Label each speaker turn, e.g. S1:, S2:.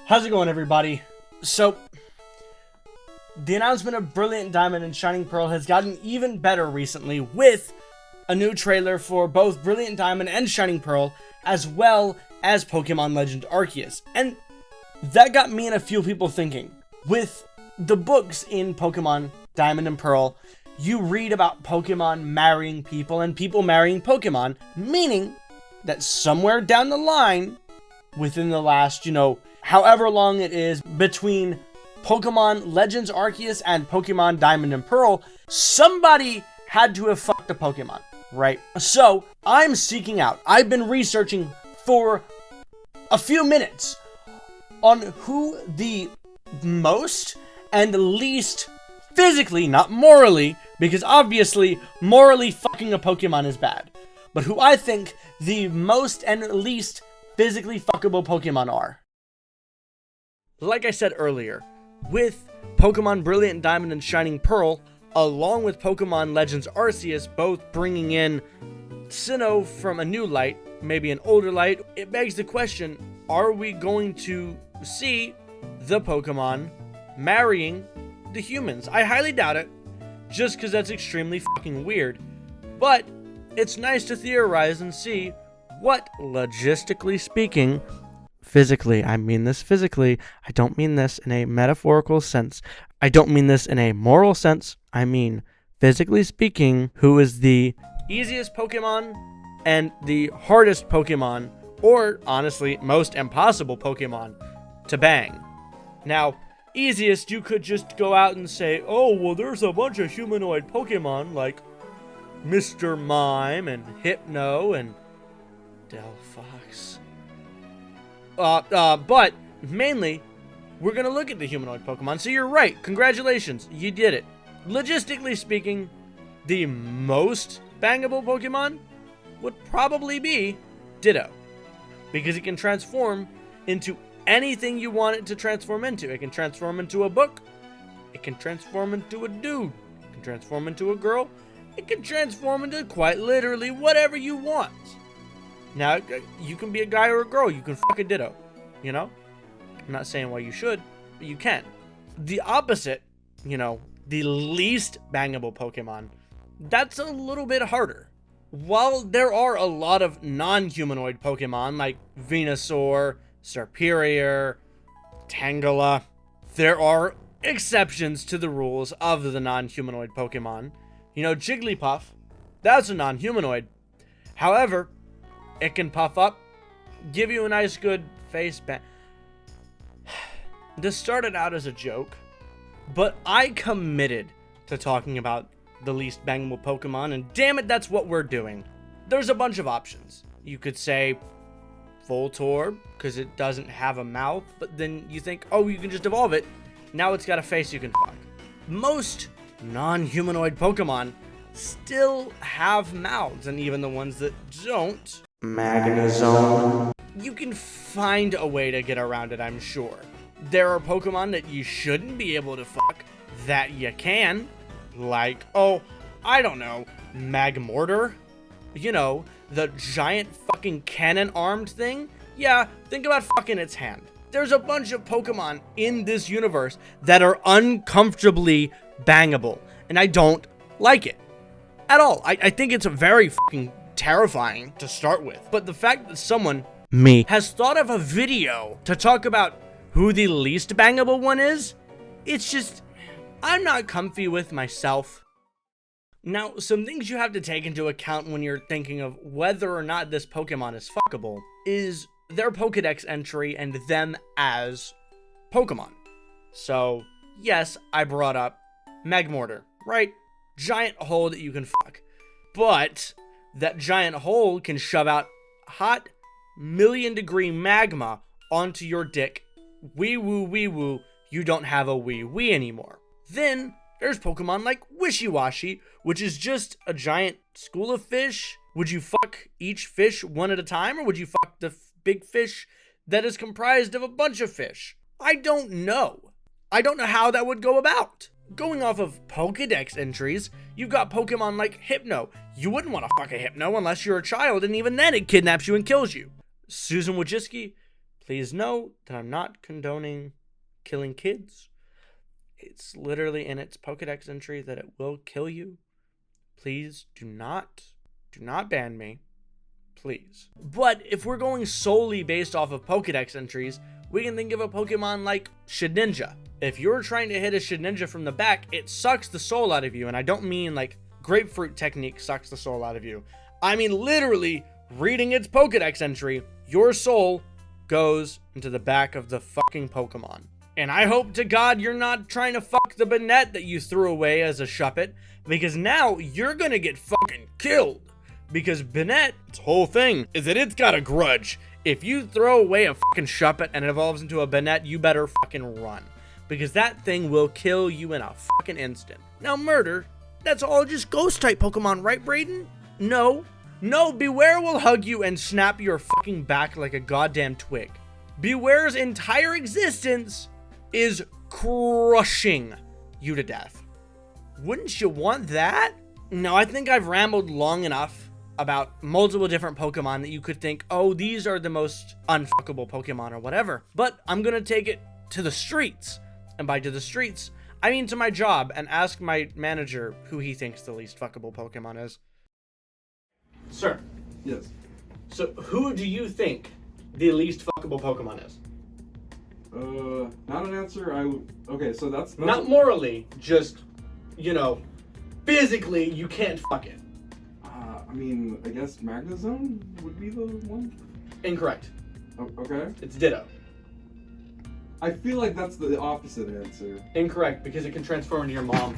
S1: How's it going, everybody? So, the announcement of Brilliant Diamond and Shining Pearl has gotten even better recently with a new trailer for both Brilliant Diamond and Shining Pearl, as well as Pokemon Legend Arceus. And that got me and a few people thinking. With the books in Pokemon Diamond and Pearl, you read about Pokemon marrying people and people marrying Pokemon, meaning that somewhere down the line, within the last, however long it is between Pokemon Legends Arceus and Pokemon Diamond and Pearl, somebody had to have fucked a Pokemon, right? So, I'm seeking out, I've been researching for a few minutes on who the most and least physically, not morally, because obviously morally fucking a Pokemon is bad, but who I think the most and least physically fuckable Pokemon are. Like I said earlier, with Pokemon Brilliant Diamond and Shining Pearl, along with Pokemon Legends Arceus, both bringing in Sinnoh from a new light, maybe an older light, it begs the question, are we going to see the Pokemon marrying the humans? I highly doubt it, just because that's extremely fucking weird, but it's nice to theorize and see what, logistically speaking, physically, I mean this physically, I don't mean this in a metaphorical sense, I don't mean this in a moral sense, I mean physically speaking, who is the easiest Pokemon and the hardest Pokemon, or honestly, most impossible Pokemon to bang. Now, easiest, you could just go out and say, oh, well, there's a bunch of humanoid Pokemon like Mr. Mime and Hypno and Delphox. But mainly, we're gonna look at the humanoid Pokemon. So you're right. Congratulations, you did it. Logistically speaking, the most bangable Pokemon would probably be Ditto, because it can transform into anything you want it to transform into. It can transform into a book. It can transform into a dude. It can transform into a girl. It can transform into quite literally whatever you want. Now, you can be a guy or a girl. You can fuck a Ditto, I'm not saying why you should, but you can. The opposite, the least bangable Pokemon, that's a little bit harder. While there are a lot of non-humanoid Pokemon like Venusaur, Serperior, Tangela, there are exceptions to the rules of the non-humanoid Pokemon. Jigglypuff, that's a non-humanoid. However, it can puff up, give you a nice good face bang. This started out as a joke, but I committed to talking about the least bangable Pokemon, and damn it, that's what we're doing. There's a bunch of options. You could say Voltorb, because it doesn't have a mouth, but then you think, oh, you can just evolve it. Now it's got a face you can fuck. Most non-humanoid Pokemon still have mouths, and even the ones that don't, Magnezone, you can find a way to get around it, I'm sure. There are Pokemon that you shouldn't be able to fuck that you can, like, I don't know, Magmortar. The giant fucking cannon-armed thing? Yeah, think about fucking its hand. There's a bunch of Pokemon in this universe that are uncomfortably bangable, and I don't like it at all. I think it's very fucking terrifying to start with. But the fact that someone, me, has thought of a video to talk about who the least bangable one is, it's just, I'm not comfy with myself. Now, some things you have to take into account when you're thinking of whether or not this Pokemon is fuckable is their Pokedex entry and them as Pokemon. So, yes, I brought up Magmortar, right? Giant hole that you can fuck. But that giant hole can shove out hot million-degree magma onto your dick. Wee woo, you don't have a wee anymore. Then there's Pokemon like Wishy-Washy, which is just a giant school of fish. Would you fuck each fish one at a time, or would you fuck the big fish that is comprised of a bunch of fish? I don't know. I don't know how that would go about. Going off of Pokedex entries, you've got Pokemon like Hypno. You wouldn't want to fuck a Hypno unless you're a child, and even then it kidnaps you and kills you. Susan Wojcicki, Please know that I'm not condoning killing kids. It's literally in its Pokedex entry that it will kill you. Please do not ban me. Please. But if we're going solely based off of Pokedex entries, we can think of a Pokemon like Shedinja. If you're trying to hit a Shedinja from the back, it sucks the soul out of you. And I don't mean like grapefruit technique sucks the soul out of you. I mean literally reading its Pokedex entry, your soul goes into the back of the fucking Pokemon. And I hope to God you're not trying to fuck the Banette that you threw away as a Shuppet, because now you're gonna get fucking killed. Because Banette's whole thing is that it's got a grudge. If you throw away a fucking Shuppet and it evolves into a Banette, you better fucking run. Because that thing will kill you in a fucking instant. Now murder, that's all just ghost type Pokemon, right Brayden? No, Beware will hug you and snap your fucking back like a goddamn twig. Beware's entire existence is crushing you to death. Wouldn't you want that? No, I think I've rambled long enough about multiple different Pokemon that you could think, oh, these are the most unfuckable Pokemon or whatever. But I'm gonna take it to the streets. And by to the streets, I mean to my job and ask my manager who he thinks the least fuckable Pokemon is. Sir.
S2: Yes.
S1: So who do you think the least fuckable Pokemon is?
S2: Not an answer. Okay, so that's
S1: not morally, just, you know, physically you can't fuck it.
S2: I mean, I guess Magnezone would be the one?
S1: Incorrect.
S2: Oh, okay.
S1: It's Ditto.
S2: I feel like that's the opposite answer.
S1: Incorrect, because it can transform into your mom.